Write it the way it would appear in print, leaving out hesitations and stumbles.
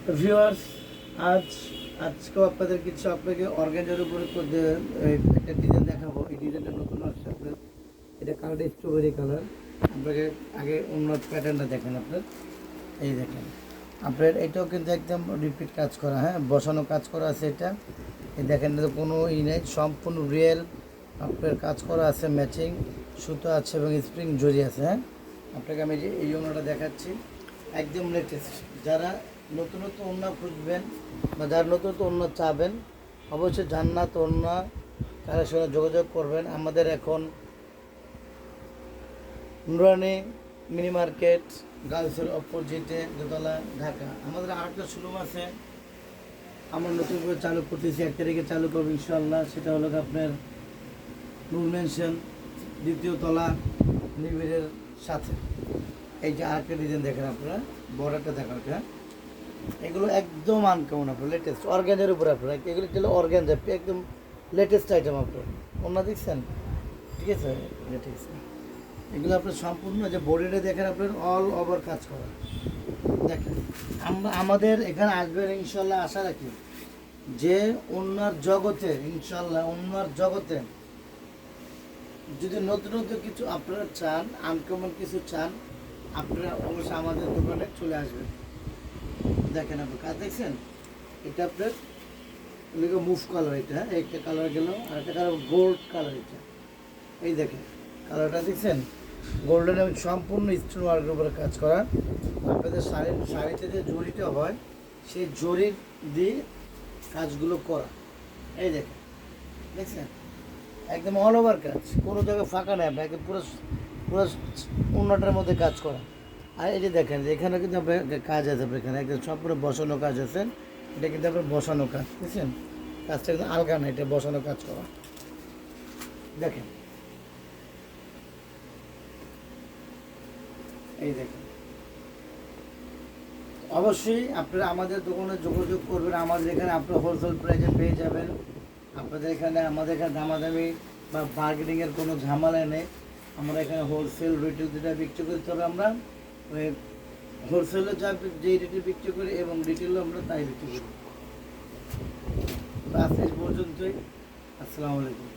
তো ভিউয়ার্স, আজকেও আপনাকে অর্গানজার উপরে একটা ডিজাইন দেখাবো। এই ডিজাইনটা নতুন আসছে আপনার। এটা কালারটা স্ট্রবেরি কালার। আপনাকে আগে অন্য প্যাটার্নটা দেখেন আপনার। এই দেখেন আপনার এটাও কিন্তু একদম রিপিট কাজ করা, হ্যাঁ, বসানো কাজ করা আছে। এটা এই দেখেন, এটা কোনো নেই, সম্পূর্ণ রিয়েল আপনার কাজ করা আছে। ম্যাচিং সুতো আছে এবং স্প্রিং জড়ি আছে। হ্যাঁ, আপনাকে আমি এই ওড়নাটা দেখাচ্ছি, একদম লেটেস্ট। যারা নতুন নতুন ওড়না খুঁজবেন বা যারা নতুন নতুন ওড়না চাবেন, অবশ্যই জান্নাত ওড়না তাদের সঙ্গে যোগাযোগ করবেন। আমাদের এখন নুরানি মিনি মার্কেট, গার্লসের অপোজিটে, দোতলা, ঢাকা। আমাদের আরেকটা শোরুম আছে, আমরা নতুন করে চালু করতেছি, 1 তারিখে চালু করবো ইনশাআল্লাহ। সেটা হলো আপনার নূর মেনশন, দ্বিতীয় তলা, নিবিড়ের সাথে। এই যে আরেকটা ডিজাইন দেখেন আপনারা, বর্ডারটা দেখেন। হ্যাঁ, এগুলো একদম আনকমন, আপনার লেটেস্ট অর্গানজার উপরে। আপনার এগুলো ছিল অর্গানজা, একদম লেটেস্ট আইটেম। আপনার ওনা দেখছেন, ঠিক আছে, লেটেস্ট। এগুলো আপনার সম্পূর্ণ যে বডিটা দেখেন, আপনার অল ওভার কাজ করা। দেখেন, আমাদের এখানে আসবেন ইনশাল্লাহ, আশা রাখি যে ওনার জগতে, ইনশাল্লাহ ওনার জগতে যদি নতুন নতুন কিছু আপনারা চান, আনকমন কিছু চান, আপনারা অবশ্যই আমাদের দোকানে চলে আসবেন। দেখেন আপনি কাজ দেখছেন, এটা আপনার মুভ কালার। এটা একটা কালার গেল, আর একটা কালার গোল্ড কালার। এটা এই দেখেন কালারটা দেখছেন, গোল্ডেন এবং সম্পূর্ণ স্টোন ওয়ার্কের উপরে কাজ করা। আপনাদের শাড়িতে যে জরিটা হয়, সেই জরির দিয়ে কাজগুলো করা। এই দেখেন, দেখছেন, একদম অল ওভার কাজ, কোনো জায়গায় ফাঁকা নেই। আপনার একদম পুরো পুরো উন্নটার মধ্যে কাজ করা। আর এই যে দেখেন, এখানে কিন্তু আপনার কাজ আছে, আপনার এখানে একদম সম্পূর্ণ বসানো কাজ আছে। এটা কিন্তু আপনার বসানো কাজ, বুঝছেন, কাজটা কিন্তু আলগা না, এটা বসানো কাজ করা। দেখেন, এই দেখেন, অবশ্যই আপনারা আমাদের দোকানে যোগাযোগ করবেন। আমাদের এখানে আপনারা হোলসেল প্রাইসে পেয়ে যাবেন। আপনাদের এখানে আমাদের এখানে দামাদামি বা বার্গেনিংয়ের কোনো ঝামেলা নেই। আমরা এখানে হোলসেল রিটেল যেটা বিক্রি করতে হবে, আমরা ওই হোলসেলে যা যেই রেটে বিক্রি করি এবং রিটেলও আমরা তাই বিক্রি করি। আজ এই পর্যন্তই। আসসালামু আলাইকুম।